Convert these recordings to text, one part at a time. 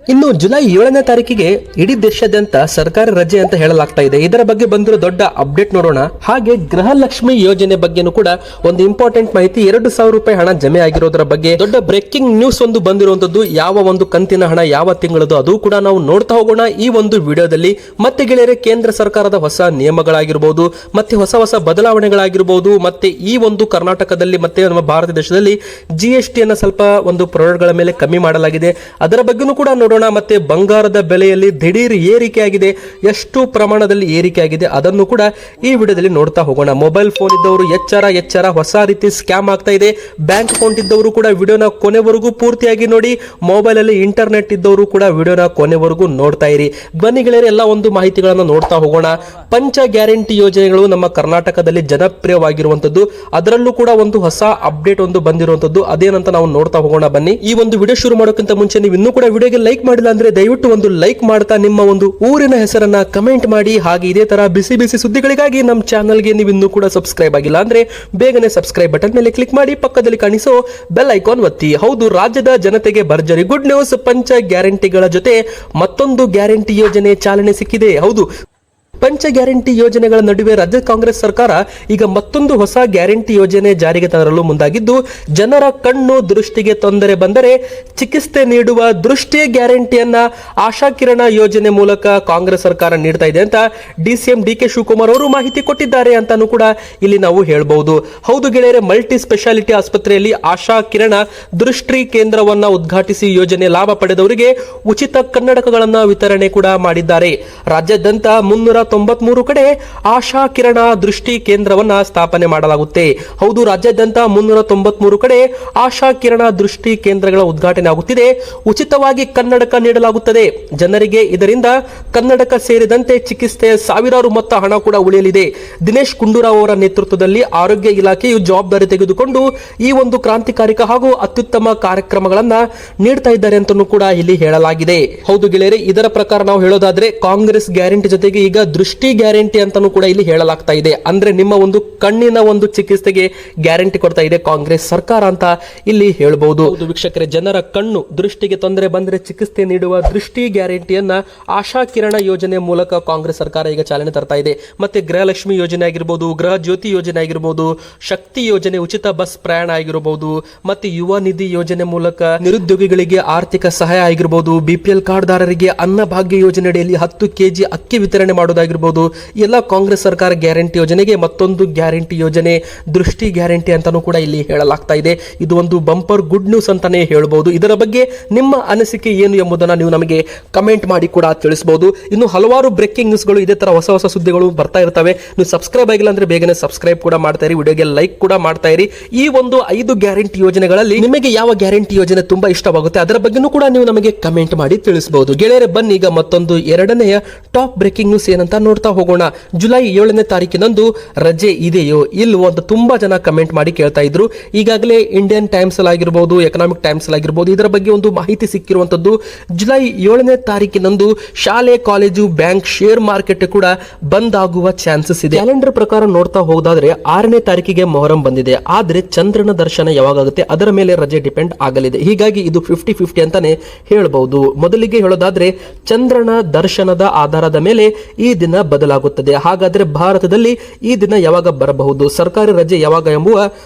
ಇನ್ನು ಜುಲೈ 7ನೇ ತಾರೀಕಿಗೆ ಇಡೀ ದೇಶಾದ್ಯಂತ ಸರ್ಕಾರಿ ರಜೆ ಅಂತ ಹೇಳಲಾಗ್ತಾ ಇದೆ. ಇದರ ಬಗ್ಗೆ ಬಂದಿರೋ ದೊಡ್ಡ ಅಪ್ಡೇಟ್ ನೋಡೋಣ. ಹಾಗೆ ಗೃಹಲಕ್ಷ್ಮಿ ಯೋಜನೆ ಬಗ್ಗೆನೂ ಕೂಡ ಒಂದು ಇಂಪಾರ್ಟೆಂಟ್ ಮಾಹಿತಿ, 2,000 ರೂಪಾಯಿ ಹಣ ಜಮೆ ಆಗಿರೋದ್ರ ಬಗ್ಗೆ ದೊಡ್ಡ ಬ್ರೇಕಿಂಗ್ ನ್ಯೂಸ್ ಒಂದು ಬಂದಿರುವಂತದ್ದು. ಯಾವ ಒಂದು ಕಂತಿನ ಹಣ ಯಾವ ತಿಂಗಳದು ಅದು ಕೂಡ ನಾವು ನೋಡ್ತಾ ಹೋಗೋಣ ಈ ಒಂದು ವಿಡಿಯೋದಲ್ಲಿ. ಮತ್ತೆ ಗೆಳೆಯರೆ, ಕೇಂದ್ರ ಸರ್ಕಾರದ ಹೊಸ ನಿಯಮಗಳಾಗಿರ್ಬೋದು, ಮತ್ತೆ ಹೊಸ ಬದಲಾವಣೆಗಳಾಗಿರ್ಬೋದು, ಮತ್ತೆ ಈ ಒಂದು ಕರ್ನಾಟಕದಲ್ಲಿ ಮತ್ತೆ ನಮ್ಮ ಭಾರತ ದೇಶದಲ್ಲಿ GST ಅನ್ನ ಸ್ವಲ್ಪ ಒಂದು ಪ್ರಾಡಕ್ಟ್ಗಳ ಮೇಲೆ ಕಮ್ಮಿ ಮಾಡಲಾಗಿದೆ. ಅದರ ಬಗ್ಗೆನೂ ಕೂಡ ನೋಡೋಣ. ಮತ್ತೆ ಬಂಗಾರದ ಬೆಲೆಯಲ್ಲಿ ದಿಢೀರ್ ಏರಿಕೆ ಆಗಿದೆ, ಎಷ್ಟು ಪ್ರಮಾಣದಲ್ಲಿ ಏರಿಕೆ ಆಗಿದೆ ಅದನ್ನು ಕೂಡ ಈ ವಿಡಿಯೋದಲ್ಲಿ ನೋಡ್ತಾ ಹೋಗೋಣ. ಮೊಬೈಲ್ ಫೋನ್ ಇದ್ದವರು ಎಚ್ಚರ, ಹೊಸ ರೀತಿ ಸ್ಕ್ಯಾಮ್ ಆಗ್ತಾ ಇದೆ. ಬ್ಯಾಂಕ್ ಅಕೌಂಟ್ ಇದ್ದವರು ಕೂಡ ವಿಡಿಯೋನ ಕೊನೆವರೆಗೂ ಪೂರ್ತಿಯಾಗಿ ನೋಡಿ. ಮೊಬೈಲ್ ಅಲ್ಲಿ ಇಂಟರ್ನೆಟ್ ಇದ್ದವರು ಕೂಡ ವಿಡಿಯೋನ ಕೊನೆವರೆಗೂ ನೋಡ್ತಾ ಇರಿ. ಬನ್ನಿ ಗೆಳೆಯರೆ, ಎಲ್ಲ ಒಂದು ಮಾಹಿತಿಗಳನ್ನು ನೋಡ್ತಾ ಹೋಗೋಣ. ಪಂಚ ಗ್ಯಾರಂಟಿ ಯೋಜನೆಗಳು ನಮ್ಮ ಕರ್ನಾಟಕದಲ್ಲಿ ಜನಪ್ರಿಯವಾಗಿರುವಂತದ್ದು, ಅದರಲ್ಲೂ ಕೂಡ ಒಂದು ಹೊಸ ಅಪ್ಡೇಟ್ ಒಂದು ಬಂದಿರುವಂತದ್ದು. ಅದೇನಂತ ನಾವು ನೋಡ್ತಾ ಹೋಗೋಣ ಬನ್ನಿ. ಈ ಒಂದು ವಿಡಿಯೋ ಶುರು ಮಾಡೋಕ್ಕಿಂತ ಮುಂಚೆ ನೀವು ಇನ್ನೂ ಕೂಡ ವಿಡಿಯೋಗೆ ಲೈಕ್ ಮಾಡಿಲ್ಲ ಅಂದ್ರೆ ದಯವಿಟ್ಟು ಒಂದು ಲೈಕ್ ಮಾಡ್ತಾ ನಿಮ್ಮ ಒಂದು ಊರಿನ ಹೆಸರನ್ನ ಕಮೆಂಟ್ ಮಾಡಿ. ಹಾಗೆ ಇದೇ ತರ ಬಿಸಿ ಸುದ್ದಿಗಳಿಗಾಗಿ ನಮ್ಮ ಚಾನಲ್ಗೆ ನೀವು ಇನ್ನೂ ಕೂಡ ಸಬ್ಸ್ಕ್ರೈಬ್ ಆಗಿಲ್ಲ ಅಂದ್ರೆ ಬೇಗನೆ ಸಬ್ಸ್ಕ್ರೈಬ್ ಬಟನ್ ಮೇಲೆ ಕ್ಲಿಕ್ ಮಾಡಿ, ಪಕ್ಕದಲ್ಲಿ ಕಾಣಿಸೋ ಬೆಲ್ ಐಕಾನ್ ಒತ್ತಿ. ಹೌದು, ರಾಜ್ಯದ ಜನತೆಗೆ ಭರ್ಜರಿ ಗುಡ್ ನ್ಯೂಸ್. ಪಂಚ ಗ್ಯಾರಂಟಿಗಳ ಜೊತೆ ಮತ್ತೊಂದು ಗ್ಯಾರಂಟಿ ಯೋಜನೆ ಚಾಲನೆ ಸಿಕ್ಕಿದೆ. ಹೌದು, ಪಂಚ ಗ್ಯಾರಂಟಿ ಯೋಜನೆಗಳ ನಡುವೆ ರಾಜ್ಯ ಕಾಂಗ್ರೆಸ್ ಸರ್ಕಾರ ಈಗ ಮತ್ತೊಂದು ಹೊಸ ಗ್ಯಾರಂಟಿ ಯೋಜನೆ ಜಾರಿಗೆ ತರಲು ಮುಂದಾಗಿದ್ದು, ಜನರ ಕಣ್ಣು ದೃಷ್ಟಿಗೆ ತೊಂದರೆ ಬಂದರೆ ಚಿಕಿತ್ಸೆ ನೀಡುವ ದೃಷ್ಟಿ ಗ್ಯಾರಂಟಿಯನ್ನ ಆಶಾ ಕಿರಣ ಯೋಜನೆ ಮೂಲಕ ಕಾಂಗ್ರೆಸ್ ಸರ್ಕಾರ ನೀಡ್ತಾ ಇದೆ ಅಂತ DCM DK ಶಿವಕುಮಾರ್ ಅವರು ಮಾಹಿತಿ ಕೊಟ್ಟಿದ್ದಾರೆ ಅಂತಾನೂ ಕೂಡ ಇಲ್ಲಿ ನಾವು ಹೇಳಬಹುದು. ಹೌದು ಗೆಳೆಯರೆ, ಮಲ್ಟಿ ಸ್ಪೆಷಾಲಿಟಿ ಆಸ್ಪತ್ರೆಯಲ್ಲಿ ಆಶಾ ಕಿರಣ ದೃಷ್ಟಿ ಕೇಂದ್ರವನ್ನ ಉದ್ಘಾಟಿಸಿ ಯೋಜನೆ ಲಾಭ ಪಡೆದವರಿಗೆ ಉಚಿತ ಕನ್ನಡಕಗಳನ್ನ ವಿತರಣೆ ಕೂಡ ಮಾಡಿದ್ದಾರೆ. ರಾಜ್ಯಾದ್ಯಂತ 393 ಕಡೆ ಆಶಾ ಕಿರಣ ದೃಷ್ಟಿ ಕೇಂದ್ರವನ್ನ ಸ್ಥಾಪನೆ ಮಾಡಲಾಗುತ್ತೆ. ಹೌದು, ರಾಜ್ಯಾದ್ಯಂತ 393 ಕಡೆ ಆಶಾ ಕಿರಣ ದೃಷ್ಟಿ ಕೇಂದ್ರಗಳ ಉದ್ಘಾಟನೆ ಆಗುತ್ತಿದೆ. ಉಚಿತವಾಗಿ ಕನ್ನಡಕ ನೀಡಲಾಗುತ್ತದೆ ಜನರಿಗೆ. ಇದರಿಂದ ಕನ್ನಡಕ ಸೇರಿದಂತೆ ಚಿಕಿತ್ಸೆ ಸಾವಿರಾರು ಮೊತ್ತ ಹಣ ಕೂಡ ಉಳಿಯಲಿದೆ. ದಿನೇಶ್ ಗುಂಡೂರಾವ್ ಅವರ ನೇತೃತ್ವದಲ್ಲಿ ಆರೋಗ್ಯ ಇಲಾಖೆಯು ಜವಾಬ್ದಾರಿ ತೆಗೆದುಕೊಂಡು ಈ ಒಂದು ಕ್ರಾಂತಿಕಾರಿಕ ಹಾಗೂ ಅತ್ಯುತ್ತಮ ಕಾರ್ಯಕ್ರಮಗಳನ್ನ ನೀಡ್ತಾ ಇದ್ದಾರೆ ಅಂತಲೂ ಕೂಡ ಇಲ್ಲಿ ಹೇಳಲಾಗಿದೆ. ಹೌದು ಗೆಳೆಯರೆ, ಇದರ ಪ್ರಕಾರ ನಾವು ಹೇಳೋದಾದ್ರೆ ಕಾಂಗ್ರೆಸ್ ಗ್ಯಾರಂಟಿ ಜೊತೆಗೆ ಈಗ ದೃಷ್ಟಿ ಗ್ಯಾರಂಟಿ ಅಂತಾನೂ ಕೂಡ ಇಲ್ಲಿ ಹೇಳಲಾಗ್ತಾ ಇದೆ. ಅಂದ್ರೆ ನಿಮ್ಮ ಒಂದು ಕಣ್ಣಿನ ಒಂದು ಚಿಕಿತ್ಸೆಗೆ ಗ್ಯಾರಂಟಿ ಕೊಡ್ತಾ ಇದೆ ಕಾಂಗ್ರೆಸ್ ಸರ್ಕಾರ ಅಂತ ಇಲ್ಲಿ ಹೇಳಬಹುದು. ವೀಕ್ಷಕರೇ, ಜನರ ಕಣ್ಣು ದೃಷ್ಟಿಗೆ ತೊಂದರೆ ಬಂದರೆ ಚಿಕಿತ್ಸೆ ನೀಡುವ ದೃಷ್ಟಿ ಗ್ಯಾರಂಟಿಯನ್ನ ಆಶಾ ಕಿರಣ ಯೋಜನೆ ಮೂಲಕ ಕಾಂಗ್ರೆಸ್ ಸರ್ಕಾರ ಈಗ ಚಾಲನೆ ತರ್ತಾ ಇದೆ. ಮತ್ತೆ ಗೃಹಲಕ್ಷ್ಮಿ ಯೋಜನೆ ಆಗಿರ್ಬೋದು, ಗೃಹ ಜ್ಯೋತಿ ಯೋಜನೆ ಆಗಿರ್ಬೋದು, ಶಕ್ತಿ ಯೋಜನೆ, ಉಚಿತ ಬಸ್ ಪ್ರಯಾಣ ಆಗಿರಬಹುದು, ಮತ್ತೆ ಯುವ ನಿಧಿ ಯೋಜನೆ ಮೂಲಕ ನಿರುದ್ಯೋಗಿಗಳಿಗೆ ಆರ್ಥಿಕ ಸಹಾಯ ಆಗಿರಬಹುದು, BPL ಕಾರ್ಡ್ದಾರರಿಗೆ ಅನ್ನಭಾಗ್ಯ ಯೋಜನೆಯಲ್ಲಿ 10 kg ಅಕ್ಕಿ ವಿತರಣೆ ಮಾಡೋದಾಗಿರ್ಬೋದು. ಎಲ್ಲ ಕಾಂಗ್ರೆಸ್ ಸರ್ಕಾರ ಗ್ಯಾರಂಟಿ ಯೋಜನೆಗೆ ಮತ್ತೊಂದು ಗ್ಯಾರಂಟಿ ಯೋಜನೆ ದೃಷ್ಟಿ ಗ್ಯಾರಂಟಿ ಅಂತಾನೂ ಕೂಡ ಇಲ್ಲಿ ಹೇಳಲಾಗ್ತಾ ಇದೆ. ಇದು ಒಂದು ಬಂಪರ್ ಗುಡ್ ನ್ಯೂಸ್ ಅಂತಾನೆ ಹೇಳಬಹುದು. ಇದರ ಬಗ್ಗೆ ನಿಮ್ಮ ಅನಿಸಿಕೆ ಏನು ಎಂಬುದನ್ನು ನೀವು ನಮಗೆ ಕಮೆಂಟ್ ಮಾಡಿ ಕೂಡ ತಿಳಿಸಬಹುದು. ಇನ್ನು ಹಲವಾರು ಬ್ರೇಕಿಂಗ್ ನ್ಯೂಸ್ಗಳು, ಇದೇ ತರ ಹೊಸ ಸುದ್ದಿಗಳು ಬರ್ತಾ ಇರ್ತವೆ. ನೀವು ಸಬ್ಸ್ಕ್ರೈಬ್ ಆಗಿಲ್ಲ ಅಂದ್ರೆ ಬೇಗನೆ ಸಬ್ಸ್ಕ್ರೈಬ್ ಕೂಡ ಮಾಡ್ತಾ ಇರಿ, ವಿಡಿಯೋಗೆ ಲೈಕ್ ಕೂಡ ಮಾಡ್ತಾ ಇರಿ. ಈ ಒಂದು 5 ಗ್ಯಾರಂಟಿ ಯೋಜನೆಗಳಲ್ಲಿ ನಿಮಗೆ ಯಾವ ಗ್ಯಾರಂಟಿ ಯೋಜನೆ ತುಂಬಾ ಇಷ್ಟವಾಗುತ್ತೆ ಅದರ ಬಗ್ಗೆನೂ ಕೂಡ ನೀವು ನಮಗೆ ಕಮೆಂಟ್ ಮಾಡಿ ತಿಳಿಸಬಹುದು. ಗೆಳೆಯರೆ, ಬನ್ನಿ ಈಗ ಮತ್ತೊಂದು 2ನೇ ಟಾಪ್ ಬ್ರೇಕಿಂಗ್ ನ್ಯೂಸ್ ಏನಂತ ನೋಡ್ತಾ ಹೋಗೋಣ. ಜುಲೈ 7ನೇ ತಾರೀಕಿನಂದು ರಜೆ ಇದೆಯೋ ಇಲ್ವೋ ಅಂತ ತುಂಬಾ ಜನ ಕಮೆಂಟ್ ಮಾಡಿ ಕೇಳ್ತಾ ಇದ್ರು. ಈಗಾಗಲೇ ಇಂಡಿಯನ್ ಟೈಮ್ಸ್ ಅಲ್ಲಿ ಆಗಿರಬಹುದು, ಎಕನಾಮಿಕ್ ಟೈಮ್ಸ್ ಅಲ್ಲಿ ಆಗಿರಬಹುದು, ಇದರ ಬಗ್ಗೆ ಒಂದು ಮಾಹಿತಿ ಸಿಕ್ಕಿರುವಂತದ್ದು. ಜುಲೈ 7ನೇ ತಾರೀಕಿನಂದು ಶಾಲೆ, ಕಾಲೇಜು, ಬ್ಯಾಂಕ್, ಶೇರ್ ಮಾರ್ಕೆಟ್ ಕೂಡ ಬಂದ್ ಆಗುವ ಚಾನ್ಸಸ್ ಇದೆ. ಕ್ಯಾಲೆಂಡರ್ ಪ್ರಕಾರ ನೋಡ್ತಾ ಹೋಗೋದಾದ್ರೆ 6ನೇ ತಾರೀಕಿಗೆ ಮೊಹರಂ ಬಂದಿದೆ. ಆದ್ರೆ ಚಂದ್ರನ ದರ್ಶನ ಯಾವಾಗುತ್ತೆ ಅದರ ಮೇಲೆ ರಜೆ ಡಿಪೆಂಡ್ ಆಗಲಿದೆ. ಹೀಗಾಗಿ ಇದು 50-50 ಅಂತಾನೆ ಹೇಳಬಹುದು. ಮೊದಲಿಗೆ ಹೇಳೋದಾದ್ರೆ ಚಂದ್ರನ ದರ್ಶನದ ಆಧಾರದ ಮೇಲೆ ಈ ದಿನ ಬದಲಾಗುತ್ತದೆ. ಹಾಗಾದ್ರೆ ಭಾರತದಲ್ಲಿ ಈ ದಿನ ಯಾವಾಗ ಬರಬಹುದು, ಸರ್ಕಾರಿ ರಜೆ ಯಾವಾಗ ಎಂಬುವ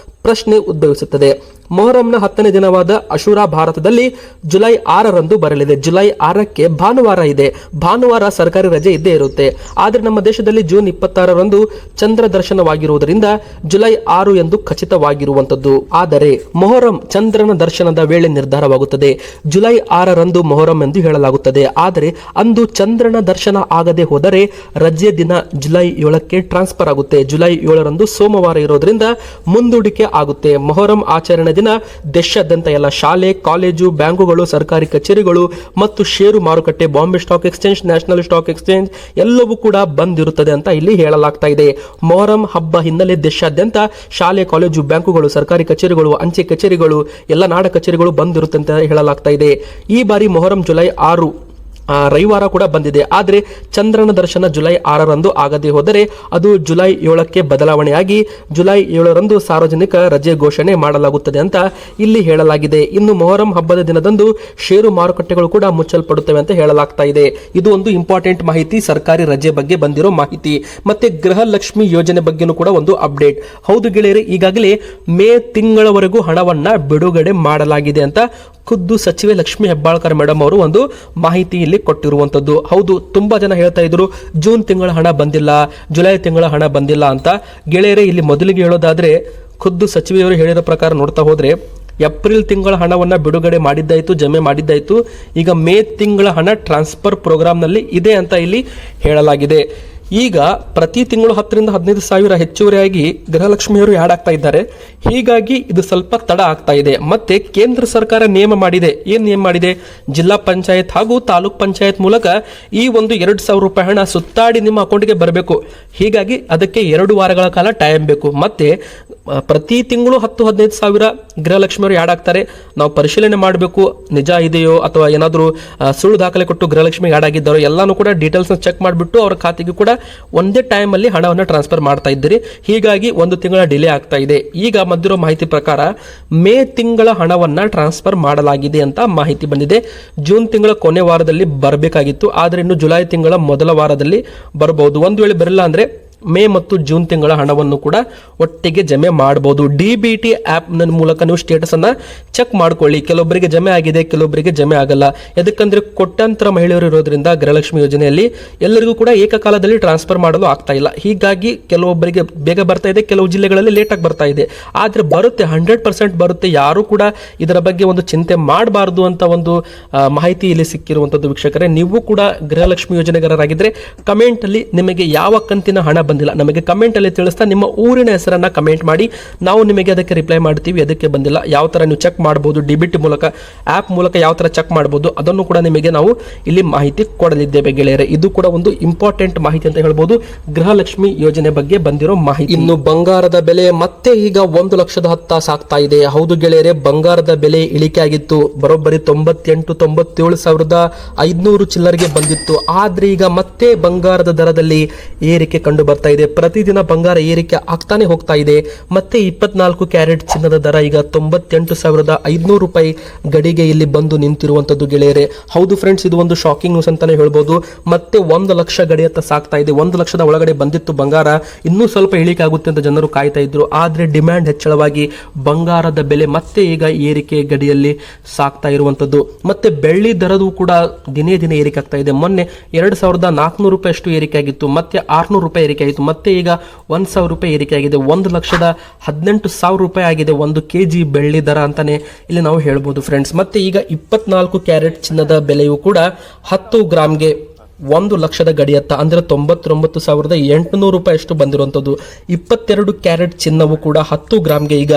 ಪ್ರಶ್ನೆ ಉದ್ಭವಿಸುತ್ತದೆ. ಮೊಹರಂನ 10ನೇ ದಿನವಾದ ಅಶೂರಾ ಭಾರತದಲ್ಲಿ ಜುಲೈ 6ರಂದು ಬರಲಿದೆ. ಜುಲೈ 6ಕ್ಕೆ ಭಾನುವಾರ ಇದೆ. ಭಾನುವಾರ ಸರ್ಕಾರಿ ರಜೆ ಇದ್ದೇ ಇರುತ್ತೆ. ಆದರೆ ನಮ್ಮ ದೇಶದಲ್ಲಿ ಜೂನ್ 26ರಂದು ಚಂದ್ರ ದರ್ಶನವಾಗಿರುವುದರಿಂದ ಜುಲೈ 6 ಎಂದು ಖಚಿತವಾಗಿರುವಂತದ್ದು. ಆದರೆ ಮೊಹರಂ ಚಂದ್ರನ ದರ್ಶನದ ವೇಳೆ ನಿರ್ಧಾರವಾಗುತ್ತದೆ. ಜುಲೈ 6ರಂದು ಮೊಹರಂ ಎಂದು ಹೇಳಲಾಗುತ್ತದೆ. ಆದರೆ ಅಂದು ಚಂದ್ರನ ದರ್ಶನ ಆಗದೆ ಹೋದರೆ ರಜೆ ದಿನ ಜುಲೈ 7ಕ್ಕೆ ಟ್ರಾನ್ಸ್ಫರ್ ಆಗುತ್ತೆ. ಜುಲೈ 7ರಂದು ಸೋಮವಾರ ಇರೋದ್ರಿಂದ ಮುಂದೂಡಿಕೆ ಆಗುತ್ತೆ. ಮೊಹರಂ ಆಚರಣೆ ದಿನ ದೇಶಾದ್ಯಂತ ಎಲ್ಲ ಶಾಲೆ, ಕಾಲೇಜು, ಬ್ಯಾಂಕುಗಳು, ಸರ್ಕಾರಿ ಕಚೇರಿಗಳು ಮತ್ತು ಷೇರು ಮಾರುಕಟ್ಟೆ, Bombay stock exchange, national stock exchange ಎಲ್ಲವೂ ಕೂಡ ಬಂದ್ ಇರುತ್ತದೆ ಅಂತ ಇಲ್ಲಿ ಹೇಳಲಾಗ್ತಾ ಇದೆ. ಮೊಹರಂ ಹಬ್ಬ ಹಿನ್ನೆಲೆ ದೇಶಾದ್ಯಂತ ಶಾಲೆ, ಕಾಲೇಜು, ಬ್ಯಾಂಕುಗಳು, ಸರ್ಕಾರಿ ಕಚೇರಿಗಳು, ಅಂಚೆ ಕಚೇರಿಗಳು, ಎಲ್ಲ ನಾಡ ಕಚೇರಿಗಳು ಬಂದ್ ಇರುತ್ತೆ ಅಂತ ಹೇಳಲಾಗ್ತಾ ಇದೆ. ಈ ಬಾರಿ ಮೊಹರಂ ಜುಲೈ 6 ರವಿವಾರ ಕೂಡ ಬಂದಿದೆ. ಆದರೆ ಚಂದ್ರನ ದರ್ಶನ ಜುಲೈ 6ರಂದು ಆಗದೆ ಹೋದರೆ ಅದು ಜುಲೈ 7ಕ್ಕೆ ಬದಲಾವಣೆಯಾಗಿ ಜುಲೈ 7ರಂದು ಸಾರ್ವಜನಿಕ ರಜೆ ಘೋಷಣೆ ಮಾಡಲಾಗುತ್ತದೆ ಅಂತ ಇಲ್ಲಿ ಹೇಳಲಾಗಿದೆ. ಇನ್ನು ಮೊಹರಂ ಹಬ್ಬದ ದಿನದಂದು ಷೇರು ಮಾರುಕಟ್ಟೆಗಳು ಕೂಡ ಮುಚ್ಚಲ್ಪಡುತ್ತವೆ ಅಂತ ಹೇಳಲಾಗ್ತಾ ಇದೆ. ಇದು ಒಂದು ಇಂಪಾರ್ಟೆಂಟ್ ಮಾಹಿತಿ, ಸರ್ಕಾರಿ ರಜೆ ಬಗ್ಗೆ ಬಂದಿರೋ ಮಾಹಿತಿ. ಮತ್ತೆ ಗೃಹಲಕ್ಷ್ಮಿ ಯೋಜನೆ ಬಗ್ಗೆನೂ ಕೂಡ ಒಂದು ಅಪ್ಡೇಟ್. ಹೌದು ಗೆಳೆಯರೆ, ಈಗಾಗಲೇ ಮೇ ತಿಂಗಳವರೆಗೂ ಹಣವನ್ನ ಬಿಡುಗಡೆ ಮಾಡಲಾಗಿದೆ ಅಂತ ಖುದ್ದು ಸಚಿವೆ ಲಕ್ಷ್ಮಿ ಹೆಬ್ಬಾಳ್ಕರ್ ಮೇಡಮ್ ಅವರು ಒಂದು ಮಾಹಿತಿ ಇಲ್ಲಿ ಕೊಟ್ಟಿರುವಂತದ್ದು. ಹೌದು, ತುಂಬಾ ಜನ ಹೇಳ್ತಾ ಇದ್ರು ಜೂನ್ ತಿಂಗಳ ಹಣ ಬಂದಿಲ್ಲ, ಜುಲೈ ತಿಂಗಳ ಹಣ ಬಂದಿಲ್ಲ ಅಂತ. ಗೆಳೆಯರೆ, ಇಲ್ಲಿ ಮೊದಲಿಗೆ ಹೇಳೋದಾದ್ರೆ ಖುದ್ದು ಸಚಿವೆಯವರು ಹೇಳಿರೋ ಪ್ರಕಾರ ನೋಡ್ತಾ ಹೋದ್ರೆ ಏಪ್ರಿಲ್ ತಿಂಗಳ ಹಣವನ್ನ ಬಿಡುಗಡೆ ಮಾಡಿದ್ದಾಯ್ತು, ಜಮೆ ಮಾಡಿದ್ದಾಯ್ತು. ಈಗ ಮೇ ತಿಂಗಳ ಹಣ ಟ್ರಾನ್ಸ್ಫರ್ ಪ್ರೋಗ್ರಾಂನಲ್ಲಿ ಇದೆ ಅಂತ ಇಲ್ಲಿ ಹೇಳಲಾಗಿದೆ. ಈಗ ಪ್ರತಿ ತಿಂಗಳು 10ರಿಂದ 15 ಸಾವಿರ ಹೆಚ್ಚುವರಿಯಾಗಿ ಗೃಹಲಕ್ಷ್ಮಿಯವರು ಆ್ಯಡ್ ಆಗ್ತಾ ಇದ್ದಾರೆ. ಹೀಗಾಗಿ ಇದು ಸ್ವಲ್ಪ ತಡ ಆಗ್ತಾ ಇದೆ. ಮತ್ತೆ ಕೇಂದ್ರ ಸರ್ಕಾರ ನಿಯಮ ಮಾಡಿದೆ. ಏನ್ ನಿಯಮ ಮಾಡಿದೆ? ಜಿಲ್ಲಾ ಪಂಚಾಯತ್ ಹಾಗೂ ತಾಲೂಕ್ ಪಂಚಾಯತ್ ಮೂಲಕ ಈ ಒಂದು 2,000 ರೂಪಾಯಿ ಹಣ ಸುತ್ತಾಡಿ ನಿಮ್ಮ ಅಕೌಂಟ್ಗೆ ಬರಬೇಕು. ಹೀಗಾಗಿ ಅದಕ್ಕೆ 2 ವಾರಗಳ ಕಾಲ ಟೈಮ್ ಬೇಕು. ಮತ್ತೆ ಪ್ರತಿ ತಿಂಗಳು 10-15 ಸಾವಿರ ಗೃಹಲಕ್ಷ್ಮಿಯವರು ಆ್ಯಡ್ ಆಗ್ತಾರೆ. ನಾವು ಪರಿಶೀಲನೆ ಮಾಡಬೇಕು, ನಿಜ ಇದೆಯೋ ಅಥವಾ ಏನಾದರೂ ಸುಳ್ಳು ದಾಖಲೆ ಕೊಟ್ಟು ಗೃಹಲಕ್ಷ್ಮಿಗೆ ಆ್ಯಡ್ ಆಗಿದ್ದಾರೋ ಎಲ್ಲಾನು ಕೂಡ ಡೀಟೇಲ್ಸ್ನ ಚೆಕ್ ಮಾಡಿಬಿಟ್ಟು ಅವರ ಖಾತೆಗೆ ಕೂಡ ಒಂದೇ ಟೈಮಲ್ಲಿ ಹಣವನ್ನು ಟ್ರಾನ್ಸ್ಫರ್ ಮಾಡ್ತಾ ಇದ್ದೀರಿ. ಹೀಗಾಗಿ 1 ತಿಂಗಳ ಡಿಲೇ ಆಗ್ತಾ ಇದೆ. ಈಗ ಬಂದಿರೋ ಮಾಹಿತಿ ಪ್ರಕಾರ ಮೇ ತಿಂಗಳ ಹಣವನ್ನ ಟ್ರಾನ್ಸ್ಫರ್ ಮಾಡಲಾಗಿದೆ ಅಂತ ಮಾಹಿತಿ ಬಂದಿದೆ. ಜೂನ್ ತಿಂಗಳ ಕೊನೆ ವಾರದಲ್ಲಿ ಬರಬೇಕಾಗಿತ್ತು, ಆದರೆ ಇನ್ನು ಜುಲೈ ತಿಂಗಳ ಮೊದಲ ವಾರದಲ್ಲಿ ಬರಬಹುದು. ಒಂದು ವೇಳೆ ಬರಲ್ಲ ಅಂದ್ರೆ ಮೇ ಮತ್ತು ಜೂನ್ ತಿಂಗಳ ಹಣವನ್ನು ಕೂಡ ಒಟ್ಟಿಗೆ ಜಮೆ ಮಾಡಬಹುದು. DBT ಆಪ್ ಮೂಲಕ ನೀವು ಸ್ಟೇಟಸ್ ಅನ್ನ ಚೆಕ್ ಮಾಡ್ಕೊಳ್ಳಿ. ಕೆಲವೊಬ್ಬರಿಗೆ ಜಮೆ ಆಗಿದೆ, ಕೆಲವೊಬ್ಬರಿಗೆ ಜಮೆ ಆಗಲ್ಲ. ಯಾಕಂದ್ರೆ ಕೋಟ್ಯಾಂತರ ಮಹಿಳೆಯರು ಇರೋದ್ರಿಂದ ಗೃಹಲಕ್ಷ್ಮಿ ಯೋಜನೆಯಲ್ಲಿ ಎಲ್ಲರಿಗೂ ಕೂಡ ಏಕಕಾಲದಲ್ಲಿ ಟ್ರಾನ್ಸ್ಫರ್ ಮಾಡಲು ಆಗ್ತಾ ಇಲ್ಲ. ಹೀಗಾಗಿ ಕೆಲವೊಬ್ಬರಿಗೆ ಬೇಗ ಬರ್ತಾ ಇದೆ, ಕೆಲವು ಜಿಲ್ಲೆಗಳಲ್ಲಿ ಲೇಟ್ ಆಗಿ ಬರ್ತಾ ಇದೆ. ಆದ್ರೆ ಬರುತ್ತೆ, 100% ಬರುತ್ತೆ. ಯಾರು ಕೂಡ ಇದರ ಬಗ್ಗೆ ಒಂದು ಚಿಂತೆ ಮಾಡಬಾರದು ಅಂತ ಒಂದು ಮಾಹಿತಿ ಇಲ್ಲಿ ಸಿಕ್ಕಿರುವಂತದ್ದು. ವೀಕ್ಷಕರೇ, ನೀವು ಕೂಡ ಗೃಹಲಕ್ಷ್ಮಿ ಯೋಜನೆಗಾರರಾಗಿದ್ರೆ ಕಮೆಂಟ್ ಅಲ್ಲಿ ನಿಮಗೆ ಯಾವ ಕಂತಿನ ಹಣ ಬಂದಿಲ್ಲ ನಮಗೆ ಕಮೆಂಟ್ ಅಲ್ಲಿ ತಿಳಿಸ್ತಾ ನಿಮ್ಮ ಊರಿನ ಹೆಸರನ್ನ ಕಮೆಂಟ್ ಮಾಡಿ, ನಾವು ನಿಮಗೆ ಅದಕ್ಕೆ ರಿಪ್ಲೈ ಮಾಡ್ತೀವಿ. ಅದಕ್ಕೆ ಬಂದಿಲ್ಲ ಯಾವ ತರ ನೀವು ಚೆಕ್ ಮಾಡಬಹುದು, DBT ಮೂಲಕ ಆಪ್ ಮೂಲಕ ಯಾವ ತರ ಚೆಕ್ ಮಾಡಬಹುದು ಅದನ್ನು ಕೂಡ ನಿಮಗೆ ನಾವು ಇಲ್ಲಿ ಮಾಹಿತಿ ಕೊಡಲಿದ್ದೇವೆ ಗೆಳೆಯರೆ. ಇದು ಕೂಡ ಒಂದು ಇಂಪಾರ್ಟೆಂಟ್ ಮಾಹಿತಿ ಅಂತ ಹೇಳ್ಬೋದು, ಗೃಹಲಕ್ಷ್ಮಿ ಯೋಜನೆ ಬಗ್ಗೆ ಬಂದಿರೋ ಮಾಹಿತಿ. ಇನ್ನು ಬಂಗಾರದ ಬೆಲೆ ಮತ್ತೆ ಈಗ 1,10,000 ಸಾಗ್ತಾ ಇದೆ. ಹೌದು ಗೆಳೆಯರೆ, ಬಂಗಾರದ ಬೆಲೆ ಇಳಿಕೆ ಆಗಿತ್ತು. ಬರೋಬ್ಬರಿ 97,500 ಚಿಲ್ಲರಿಗೆ ಬಂದಿತ್ತು. ಆದ್ರೆ ಈಗ ಮತ್ತೆ ಬಂಗಾರದ ದರದಲ್ಲಿ ಏರಿಕೆ ಕಂಡು ಬರ್ತಾ ಇದೆ. ಪ್ರತಿದಿನ ಬಂಗಾರ ಏರಿಕೆ ಆಗ್ತಾನೆ ಹೋಗ್ತಾ ಇದೆ. ಮತ್ತೆ 24 ಕ್ಯಾರೆಟ್ ಚಿನ್ನದ ದರ ಈಗ 98,500 ರೂಪಾಯಿ ಗಡಿಗೆ ಇಲ್ಲಿ ಬಂದು ನಿಂತಿರುವಂತದ್ದು ಗೆಳೆಯರೆ. ಹೌದು ಫ್ರೆಂಡ್ಸ್, ಇದು ಒಂದು ಶಾಕಿಂಗ್ ನ್ಯೂಸ್ ಅಂತಾನೆ ಹೇಳ್ಬೋದು. ಮತ್ತೆ 1 ಲಕ್ಷ ಗಡಿಯತ್ತ ಸಾಗ್ತಾ ಇದೆ. 1 ಲಕ್ಷದ ಒಳಗಡೆ ಬಂದಿತ್ತು ಬಂಗಾರ, ಇನ್ನೂ ಸ್ವಲ್ಪ ಇಳಿಕೆ ಆಗುತ್ತೆ ಅಂತ ಜನರು ಕಾಯ್ತಾ ಇದ್ರು. ಆದ್ರೆ ಡಿಮ್ಯಾಂಡ್ ಹೆಚ್ಚಳವಾಗಿ ಬಂಗಾರದ ಬೆಲೆ ಮತ್ತೆ ಈಗ ಏರಿಕೆ ಗಡಿಯಲ್ಲಿ ಸಾಗ್ತಾ ಇರುವಂತದ್ದು. ಮತ್ತೆ ಬೆಳ್ಳಿ ದರದು ಕೂಡ ದಿನೇ ದಿನೇ ಏರಿಕೆ ಆಗ್ತಾ ಇದೆ. ಮೊನ್ನೆ 2,400 ರೂಪಾಯಿ ಅಷ್ಟು ಏರಿಕೆ ಆಗಿತ್ತು, ಮತ್ತೆ 600 ರೂಪಾಯಿ ಏರಿಕೆ ಆಯಿತು, ಮತ್ತೆ ಈಗ 1,000 ರೂಪಾಯಿ ಏರಿಕೆ ಆಗಿದೆ. 1,18,000 ರೂಪಾಯಿ ಆಗಿದೆ 1 kg ಬೆಳ್ಳಿ ದರ ಅಂತಾನೆ ಇಲ್ಲಿ ನಾವು ಹೇಳ್ಬೋದು ಫ್ರೆಂಡ್ಸ್. ಮತ್ತೆ ಈಗ 24 ಕ್ಯಾರೆಟ್ ಚಿನ್ನದ ಬೆಲೆಯು ಕೂಡ 10 ಗ್ರಾಮ್ಗೆ 1 ಲಕ್ಷದ ಗಡಿಯತ್ತ ಅಂದ್ರೆ 99,800 ರೂಪಾಯಿ ಅಷ್ಟು ಬಂದಿರುವಂತದ್ದು. 22 ಕ್ಯಾರೆಟ್ ಚಿನ್ನವು ಕೂಡ 10 ಗ್ರಾಮ್ಗೆ ಈಗ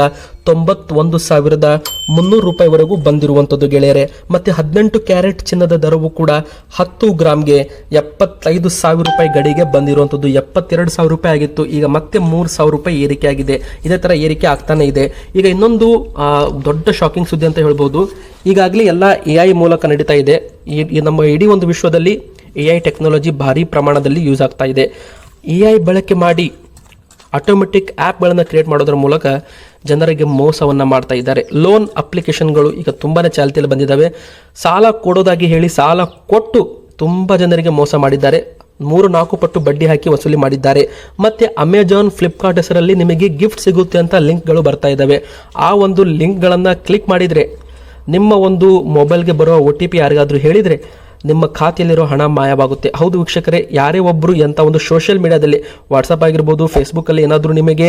91,300 ರೂಪಾಯಿವರೆಗೂ ಬಂದಿರುವಂತದ್ದು ಗೆಳೆಯರೆ. ಮತ್ತೆ 18 ಕ್ಯಾರೆಟ್ ಚಿನ್ನದ ದರವು ಕೂಡ 10 ಗ್ರಾಮ್ಗೆ 75,000 ರೂಪಾಯಿ ಗಡಿಗೆ ಬಂದಿರುವಂತದ್ದು. 72,000 ರೂಪಾಯಿ ಆಗಿತ್ತು, ಈಗ ಮತ್ತೆ 3,000 ರೂಪಾಯಿ ಏರಿಕೆ ಆಗಿದೆ. ಇದೇ ತರ ಏರಿಕೆ ಆಗ್ತಾನೆ ಇದೆ. ಈಗ ಇನ್ನೊಂದು ದೊಡ್ಡ ಶಾಕಿಂಗ್ ಸುದ್ದಿ ಅಂತ ಹೇಳ್ಬೋದು. ಈಗಾಗಲೇ ಎಲ್ಲ AI ಮೂಲಕ ನಡೀತಾ ಇದೆ. ಈ ನಮ್ಮ ಇಡೀ ಒಂದು ವಿಶ್ವದಲ್ಲಿ AI ಟೆಕ್ನಾಲಜಿ ಭಾರಿ ಪ್ರಮಾಣದಲ್ಲಿ ಯೂಸ್ ಆಗ್ತಾ ಇದೆ. AI ಬಳಕೆ ಮಾಡಿ ಆಟೋಮೆಟಿಕ್ ಆ್ಯಪ್ಗಳನ್ನು ಕ್ರಿಯೇಟ್ ಮಾಡೋದ್ರ ಮೂಲಕ ಜನರಿಗೆ ಮೋಸವನ್ನು ಮಾಡ್ತಾ ಇದ್ದಾರೆ. ಲೋನ್ ಅಪ್ಲಿಕೇಶನ್ಗಳು ಈಗ ತುಂಬಾನೇ ಚಾಲ್ತಿಯಲ್ಲಿ ಬಂದಿದ್ದಾವೆ. ಸಾಲ ಕೊಡೋದಾಗಿ ಹೇಳಿ ಸಾಲ ಕೊಟ್ಟು ತುಂಬ ಜನರಿಗೆ ಮೋಸ ಮಾಡಿದ್ದಾರೆ. 3-4 ಪಟ್ಟು ಬಡ್ಡಿ ಹಾಕಿ ವಸೂಲಿ ಮಾಡಿದ್ದಾರೆ. ಮತ್ತೆ ಅಮೆಜಾನ್, ಫ್ಲಿಪ್ಕಾರ್ಟ್ ಹೆಸರಲ್ಲಿ ನಿಮಗೆ ಗಿಫ್ಟ್ ಸಿಗುತ್ತೆ ಅಂತ ಲಿಂಕ್ಗಳು ಬರ್ತಾ ಇದ್ದಾವೆ. ಆ ಒಂದು ಲಿಂಕ್ಗಳನ್ನು ಕ್ಲಿಕ್ ಮಾಡಿದರೆ ನಿಮ್ಮ ಒಂದು ಮೊಬೈಲ್ಗೆ ಬರೋ OTP ಯಾರಿಗಾದರೂ ಹೇಳಿದರೆ ನಿಮ್ಮ ಖಾತೆಯಲ್ಲಿರೋ ಹಣ ಮಾಯವಾಗುತ್ತೆ. ಹೌದು ವೀಕ್ಷಕರೇ, ಯಾರೇ ಒಬ್ಬರು ಎಂಥ ಒಂದು ಸೋಷಿಯಲ್ ಮೀಡಿಯಾದಲ್ಲಿ ವಾಟ್ಸಪ್ ಆಗಿರ್ಬೋದು, ಫೇಸ್ಬುಕ್ಕಲ್ಲಿ ಏನಾದರೂ ನಿಮಗೆ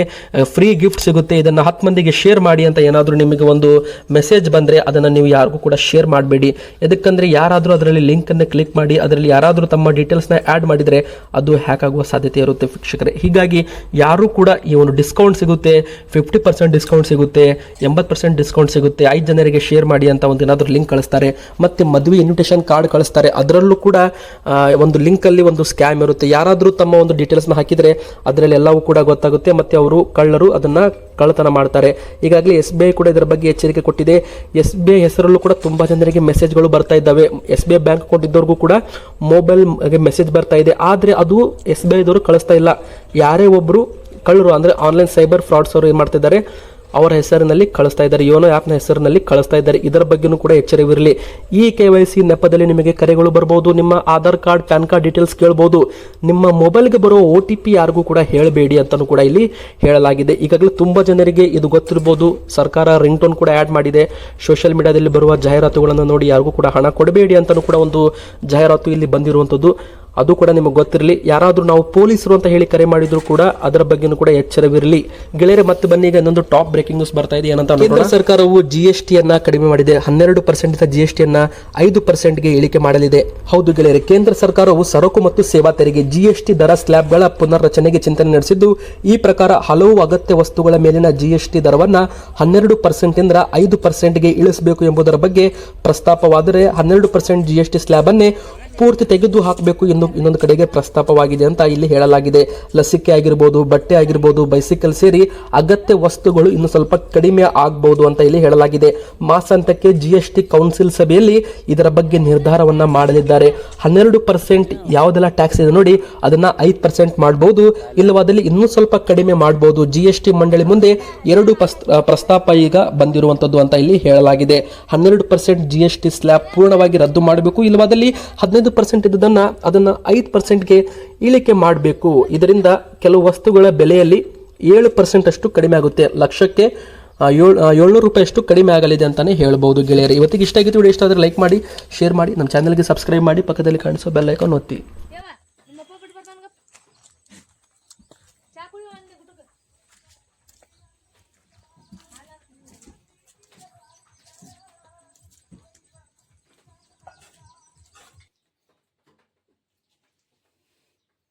ಫ್ರೀ ಗಿಫ್ಟ್ ಸಿಗುತ್ತೆ, ಇದನ್ನು 10 ಮಂದಿಗೆ ಶೇರ್ ಮಾಡಿ ಅಂತ ಏನಾದರೂ ನಿಮಗೆ ಒಂದು ಮೆಸೇಜ್ ಬಂದರೆ ಅದನ್ನು ನೀವು ಯಾರಿಗೂ ಕೂಡ ಶೇರ್ ಮಾಡಬೇಡಿ. ಯಾಕಂದರೆ ಯಾರಾದರೂ ಅದರಲ್ಲಿ ಲಿಂಕನ್ನು ಕ್ಲಿಕ್ ಮಾಡಿ ಅದರಲ್ಲಿ ಯಾರಾದರೂ ತಮ್ಮ ಡೀಟೇಲ್ಸ್ನ ಆ್ಯಡ್ ಮಾಡಿದರೆ ಅದು ಹ್ಯಾಕ್ ಆಗುವ ಸಾಧ್ಯತೆ ಇರುತ್ತೆ ವೀಕ್ಷಕರೇ. ಹೀಗಾಗಿ ಯಾರೂ ಕೂಡ ಈ ಒಂದು ಡಿಸ್ಕೌಂಟ್ ಸಿಗುತ್ತೆ, 50% ಡಿಸ್ಕೌಂಟ್ ಸಿಗುತ್ತೆ, 80% ಡಿಸ್ಕೌಂಟ್ ಸಿಗುತ್ತೆ, 5 ಜನರಿಗೆ ಶೇರ್ ಮಾಡಿ ಅಂತ ಒಂದು ಏನಾದರೂ ಲಿಂಕ್ ಕಳಿಸ್ತಾರೆ. ಮತ್ತು ಮದುವೆ ಇನ್ವಿಟೇಷನ್ ಕಾರ್ಡ್ ಕಳಿಸ್ತಾರೆ. ಮಾಡ್ತಾರೆ. ಅದರಲ್ಲೂ ಕೂಡ ಒಂದು ಲಿಂಕಲ್ಲಿ ಒಂದು ಸ್ಕ್ಯಾಮ್ ಇರುತ್ತೆ. ಯಾರಾದರೂ ತಮ್ಮ ಒಂದು ಡೀಟೇಲ್ಸ್ನ ಹಾಕಿದರೆ ಅದರಲ್ಲಿ ಎಲ್ಲವೂ ಕೂಡ ಗೊತ್ತಾಗುತ್ತೆ ಮತ್ತು ಅವರು ಕಳ್ಳರು ಅದನ್ನು ಕಳ್ಳತನ ಮಾಡ್ತಾರೆ. ಈಗಾಗಲೇ SBI ಕೂಡ ಇದರ ಬಗ್ಗೆ ಎಚ್ಚರಿಕೆ ಕೊಟ್ಟಿದೆ. SBI ಹೆಸರಲ್ಲೂ ಕೂಡ ತುಂಬ ಜನರಿಗೆ ಮೆಸೇಜ್ಗಳು ಬರ್ತಾ ಇದ್ದಾವೆ. SBI ಬ್ಯಾಂಕ್ ಅಕೌಂಟ್ ಇದ್ದವ್ರಿಗೂ ಕೂಡ ಮೊಬೈಲ್ಗೆ ಮೆಸೇಜ್ ಬರ್ತಾ ಇದೆ. ಆದರೆ ಅದು SBI ದವರು ಕಳಿಸ್ತಾ ಇಲ್ಲ. ಯಾರೇ ಒಬ್ಬರು ಕಳ್ಳರು ಅಂದರೆ ಆನ್ಲೈನ್ ಸೈಬರ್ ಫ್ರಾಡ್ಸ್ ಅವರು ಏನು ಮಾಡ್ತಿದ್ದಾರೆ, ಅವರ ಹೆಸರಿನಲ್ಲಿ ಕಳಿಸ್ತಾ ಇದ್ದಾರೆ, ಯೋನೋ ಆ್ಯಪ್ನ ಹೆಸರಿನಲ್ಲಿ ಕಳಿಸ್ತಾ ಇದ್ದಾರೆ. ಇದರ ಬಗ್ಗೆನೂ ಕೂಡ ಎಚ್ಚರವಿರಲಿ. ಈ KYC ನೆಪದಲ್ಲಿ ನಿಮಗೆ ಕರೆಗಳು ಬರ್ಬೋದು, ನಿಮ್ಮ Aadhaar card PAN card details ಕೇಳ್ಬೋದು. ನಿಮ್ಮ ಮೊಬೈಲ್ಗೆ ಬರೋ OTP ಯಾರಿಗೂ ಕೂಡ ಹೇಳಬೇಡಿ ಅಂತಲೂ ಕೂಡ ಇಲ್ಲಿ ಹೇಳಲಾಗಿದೆ. ಈಗಾಗಲೇ ತುಂಬ ಜನರಿಗೆ ಇದು ಗೊತ್ತಿರ್ಬೋದು. ಸರ್ಕಾರ ರಿಂಗ್ ಟೋನ್ ಕೂಡ ಆ್ಯಡ್ ಮಾಡಿದೆ. ಸೋಷಿಯಲ್ ಮೀಡಿಯಾದಲ್ಲಿ ಬರುವ ಜಾಹೀರಾತುಗಳನ್ನು ನೋಡಿ ಯಾರಿಗೂ ಕೂಡ ಹಣ ಕೊಡಬೇಡಿ ಅಂತಲೂ ಕೂಡ ಒಂದು ಜಾಹೀರಾತು ಇಲ್ಲಿ ಬಂದಿರುವಂಥದ್ದು. ಅದು ಕೂಡ ನಿಮಗೆ ಗೊತ್ತಿರಲಿ. ಯಾರಾದರೂ ನಾವು ಪೊಲೀಸರು ಅಂತ ಹೇಳಿ ಕರೆ ಮಾಡಿದ್ರು ಕೂಡ ಅದರ ಬಗ್ಗೆನೂ ಕೂಡ ಎಚ್ಚರವಿರಲಿ. ಗೆಳೆಯರೆ, ಮತ್ತೆ ಬನ್ನಿ, ಈಗ ಇನ್ನೊಂದು ಟಾಪ್ ಬ್ರೇಕಿಂಗ್ ನ್ಯೂಸ್ ಬರ್ತಾ ಇದೆ. ಏನಂತ ಕೇಂದ್ರ ಸರ್ಕಾರವು GST ಅನ್ನ ಕಡಿಮೆ ಮಾಡಿದೆ. 12% GST ಅನ್ನ 5%ಗೆ ಇಳಿಕೆ ಮಾಡಲಿದೆ. ಹೌದು ಗೆಳೆಯರೆ, ಕೇಂದ್ರ ಸರ್ಕಾರವು ಸರಕು ಮತ್ತು ಸೇವಾ ತೆರಿಗೆ GST ದರ ಸ್ಲ್ಯಾಬ್ಗಳ ಪುನರ್ರಚನೆಗೆ ಚಿಂತನೆ ನಡೆಸಿದ್ದು, ಈ ಪ್ರಕಾರ ಹಲವು ಅಗತ್ಯ ವಸ್ತುಗಳ ಮೇಲಿನ GST ದರವನ್ನ 12% ಇಂದ 5%ಗೆ ಇಳಿಸಬೇಕು ಎಂಬುದರ ಬಗ್ಗೆ ಪ್ರಸ್ತಾಪವಾದರೆ 12% GST ಸ್ಲ್ಯಾಬ್ ಅನ್ನೇ ಪೂರ್ತಿ ತೆಗೆದು ಹಾಕಬೇಕು ಎಂದು ಇನ್ನೊಂದು ಕಡೆಗೆ ಪ್ರಸ್ತಾಪವಾಗಿದೆ ಅಂತ ಇಲ್ಲಿ ಹೇಳಲಾಗಿದೆ. ಲಸಿಕೆ ಆಗಿರ್ಬೋದು, ಬಟ್ಟೆ ಆಗಿರ್ಬೋದು, ಬೈಸಿಕಲ್ ಸೇರಿ ಅಗತ್ಯ ವಸ್ತುಗಳು ಇನ್ನು ಸ್ವಲ್ಪ ಕಡಿಮೆ ಆಗಬಹುದು ಅಂತ ಇಲ್ಲಿ ಹೇಳಲಾಗಿದೆ. ಮಾಸಾಂತ್ಯಕ್ಕೆ GST ಕೌನ್ಸಿಲ್ ಸಭೆಯಲ್ಲಿ ಇದರ ಬಗ್ಗೆ ನಿರ್ಧಾರವನ್ನ ಮಾಡಲಿದ್ದಾರೆ. 12% ಯಾವುದೆಲ್ಲ ಟ್ಯಾಕ್ಸ್ ಇದೆ ನೋಡಿ ಅದನ್ನ 5% ಮಾಡಬಹುದು, ಇಲ್ಲವಾದಲ್ಲಿ ಇನ್ನೂ ಸ್ವಲ್ಪ ಕಡಿಮೆ ಮಾಡಬಹುದು. GST ಮಂಡಳಿ ಮುಂದೆ 2 ಪ್ರಸ್ತಾಪ ಈಗ ಬಂದಿರುವಂತದ್ದು ಅಂತ ಇಲ್ಲಿ ಹೇಳಲಾಗಿದೆ. 12% GST ಸ್ಲ್ಯಾಬ್ ಪೂರ್ಣವಾಗಿ ರದ್ದು ಮಾಡಬೇಕು, ಇಲ್ಲವಾದಲ್ಲಿ 15% ಇದ್ದದನ್ನ ಅದನ್ನ 5%ಗೆ ಇಳಿಕೆ ಮಾಡಬೇಕು. ಇದರಿಂದ ಕೆಲವು ವಸ್ತುಗಳ ಬೆಲೆಯಲ್ಲಿ 7% ಅಷ್ಟು ಕಡಿಮೆ ಆಗುತ್ತೆ. ಲಕ್ಷಕ್ಕೆ 700 ರೂಪಾಯಿಯಷ್ಟು ಕಡಿಮೆ ಆಗಲಿದೆ ಅಂತಾನೆ ಹೇಳ್ಬೋದು ಗೆಳೆಯರೆ. ಇವತ್ತಿಗೆ ಇಷ್ಟ ಆಗಿತ್ತು. ವಿಡಿಯೋ ಇಷ್ಟ ಆದರೆ ಲೈಕ್ ಮಾಡಿ, ಶೇರ್ ಮಾಡಿ, ನಮ್ಮ ಚಾನಲ್ಗೆ ಸಬ್ಸ್ಕ್ರೈಬ್ ಮಾಡಿ, ಪಕ್ಕದಲ್ಲಿ ಕಾಣಿಸೋ ಬೆಲ್ ಐಕಾನ್ ಒತ್ತಿ.